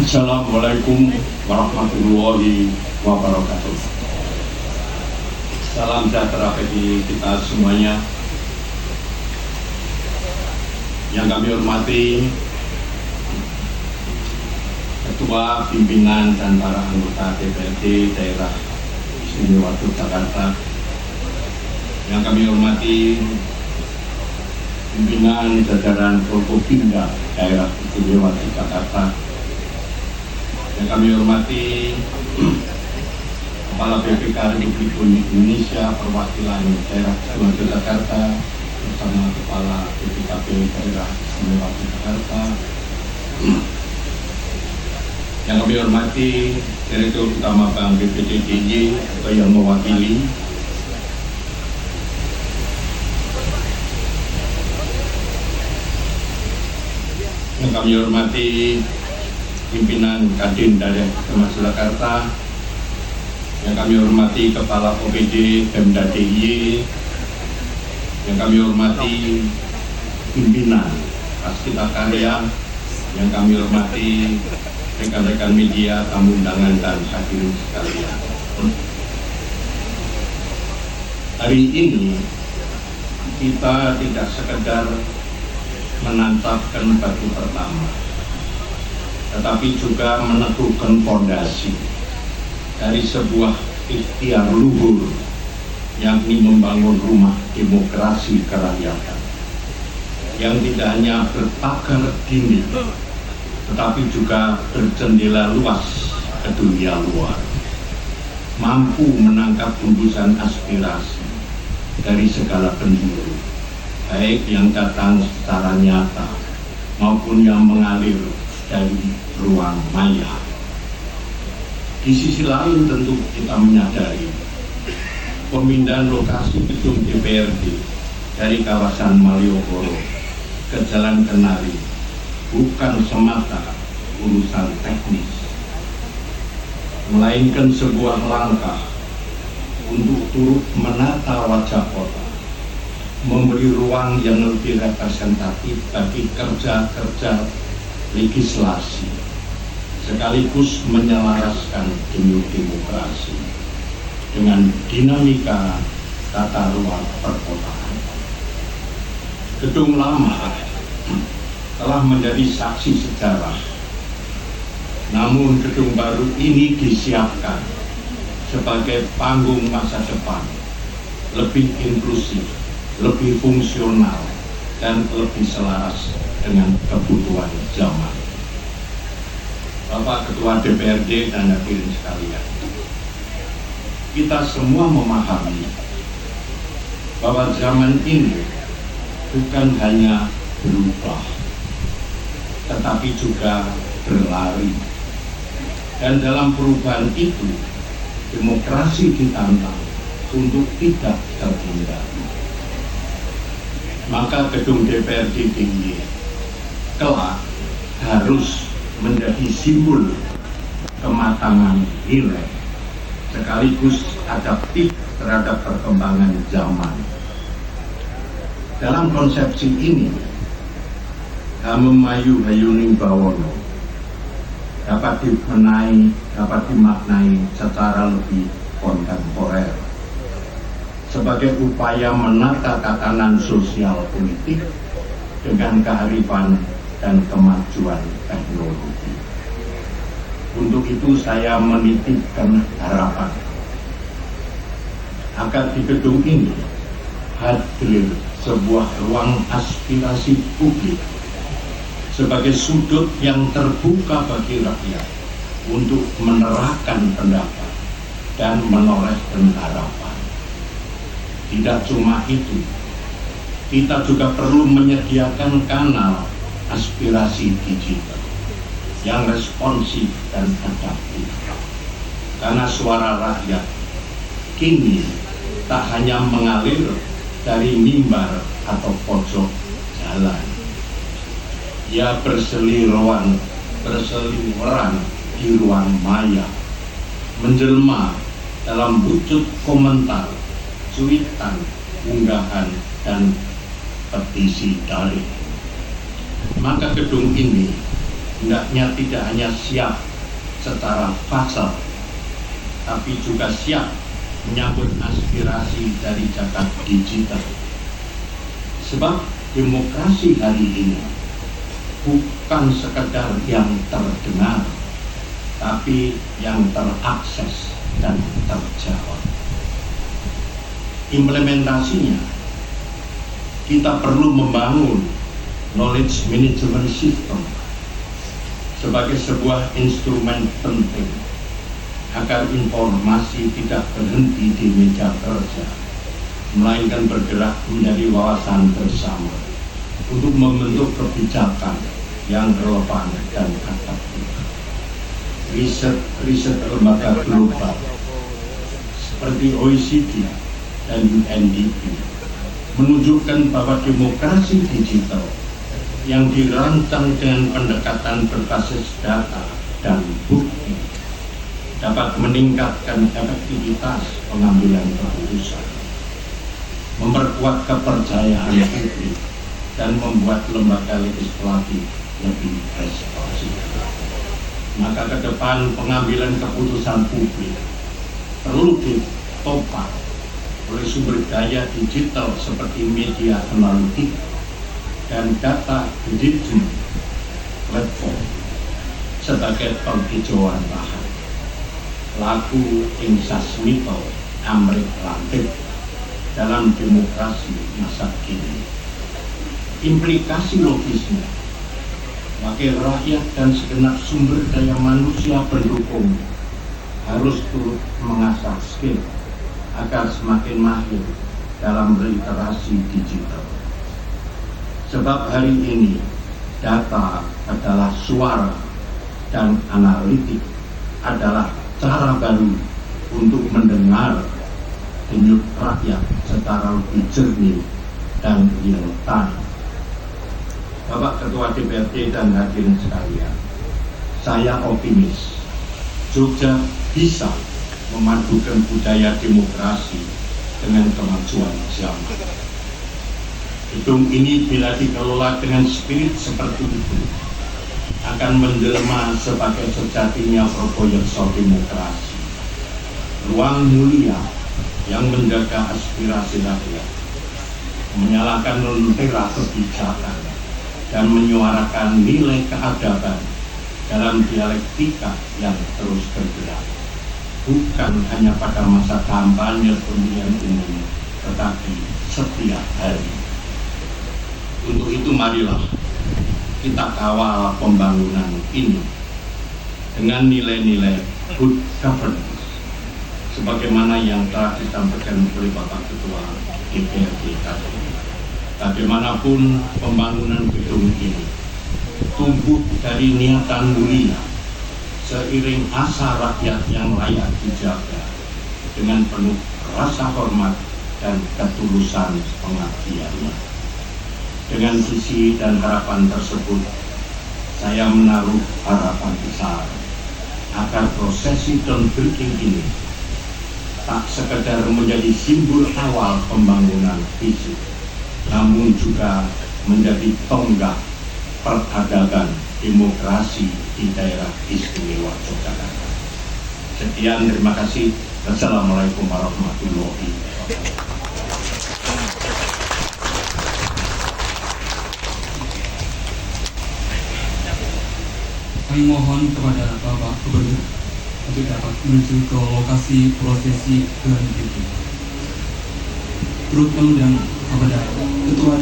Assalamualaikum warahmatullahi wabarakatuh. Salam sejahtera bagi kita semuanya. Yang kami hormati Ketua Pimpinan dan para anggota DPRD Daerah Istimewa Yogyakarta. Yang kami hormati pimpinan jajaran Forkopimda Daerah Istimewa Yogyakarta. Yang kami hormati Kepala BPK Republik Indonesia Perwakilan Daerah Istimewa Yogyakarta bersama Kepala BPKP Daerah Istimewa Yogyakarta. Yang kami hormati Direktur Utama Bank BPD DIY atau yang mewakili, yang kami hormati pimpinan Kadin dari Istimewa Yogyakarta, yang kami hormati Kepala OPD Pemda DIY, yang kami hormati pimpinan Waskita Karya, yang kami hormati rekan-rekan media, tamu undangan dan hadirin sekalian. Hari ini kita tidak sekedar menancapkan batu pertama, tetapi juga meneguhkan fondasi dari sebuah ikhtiar luhur, yakni membangun rumah demokrasi kerakyatan yang tidak hanya berpagar dinding, tetapi juga berjendela luas ke dunia luar, mampu menangkap hembusan aspirasi dari segala penjuru, baik yang datang secara nyata maupun yang mengalir dari ruang maya. Di sisi lain tentu kita menyadari pemindahan lokasi gedung DPRD dari kawasan Malioboro ke Jalan Kenari bukan semata urusan teknis, melainkan sebuah langkah untuk turut menata wajah kota, memberi ruang yang lebih representatif bagi kerja-kerja legislasi, sekaligus menyelaraskan denyut demokrasi dengan dinamika tata ruang perkotaan. Gedung lama telah menjadi saksi sejarah, namun gedung baru ini disiapkan sebagai panggung masa depan, lebih inklusif, lebih fungsional, dan lebih selaras dengan kebutuhan zaman. Bapak Ketua DPRD dan hadirin sekalian, kita semua memahami bahwa zaman ini bukan hanya berubah, tetapi juga berlari. Dan dalam perubahan itu, demokrasi ditantang untuk tidak tertinggal. Maka gedung DPRD DIY kelak harus menjadi simbol kematangan nilai, sekaligus adaptif terhadap perkembangan zaman. Dalam konsepsi ini, Hamemayu Hayuning Bawono dapat dimaknai secara lebih kontemporer sebagai upaya menata tatanan sosial politik dengan kearifan dan kemajuan teknologi. Untuk itu saya menitipkan harapan agar di gedung ini hadir sebuah ruang aspirasi publik sebagai sudut yang terbuka bagi rakyat untuk menerahkan pendapat dan menorehkan harapan. Tidak cuma itu, kita juga perlu menyediakan kanal aspirasi digital yang responsif dan adaptif, karena suara rakyat kini tak hanya mengalir dari mimbar atau pojok jalan, ia berseliweran di ruang maya, menjelma dalam wujud komentar, cuitan, unggahan, dan petisi daring. Maka gedung ini hendaknya tidak hanya siap secara fasal, tapi juga siap menyambut aspirasi dari jagat digital. Sebab demokrasi hari ini bukan sekedar yang terdengar, tapi yang terakses dan terjawab. Implementasinya, kita perlu membangun knowledge management system sebagai sebuah instrumen penting agar informasi tidak berhenti di meja kerja, melainkan bergerak menjadi wawasan bersama untuk membentuk kebijakan yang relevan dan adaptif. Riset lembaga global seperti OECD dan UNDP menunjukkan bahwa demokrasi digital yang dirancang dengan pendekatan berbasis data dan bukti dapat meningkatkan efektivitas pengambilan keputusan, memperkuat kepercayaan publik, dan membuat lembaga legislatif lebih responsif. Maka ke depan pengambilan keputusan publik perlu ditopang oleh sumber daya digital seperti media analitik dan data engagement platform sebagai penghijauan lahan. Laku insasmito amrik lantik dalam demokrasi masa kini. Implikasi logisnya, wakil rakyat dan segenap sumber daya manusia pendukung harus turut mengasah skill agar semakin mahir dalam literasi digital. Sebab hari ini data adalah suara dan analitik adalah cara baru untuk mendengar denyut rakyat secara lebih jernih dan real time. Bapak Ketua DPRD dan hadirin sekalian, saya optimis Jogja bisa memadukan budaya demokrasi dengan kemajuan zaman. Gedung ini bila dikelola dengan spirit seperti itu akan menjelma sebagai sejatinya Proboyoso demokrasi, ruang mulia yang menjaga aspirasi rakyat, menyalakan lentera kebijakan, dan menyuarakan nilai keadaban dalam dialektika yang terus bergerak, bukan hanya pada masa kampanye pemilihan umum, tetapi setiap hari. Untuk itu marilah kita kawal pembangunan ini dengan nilai-nilai good governance sebagaimana yang telah disampaikan oleh Bapak Ketua DPRD tadi. Bagaimanapun pembangunan gedung ini tumbuh dari niatan mulia seiring asa rakyat yang layak dijaga dengan penuh rasa hormat dan ketulusan pengabdiannya. Dengan visi dan harapan tersebut, saya menaruh harapan besar agar prosesi groundbreaking ini tak sekedar menjadi simbol awal pembangunan fisik, namun juga menjadi tonggak peradaban demokrasi di daerah istimewa Yogyakarta. Sekian, terima kasih. Wassalamualaikum warahmatullahi wabarakatuh. Kami mohon kepada Bapak Gubernur untuk dapat menuju ke lokasi prosesi groundbreaking. Turut mengundang kepada Ketua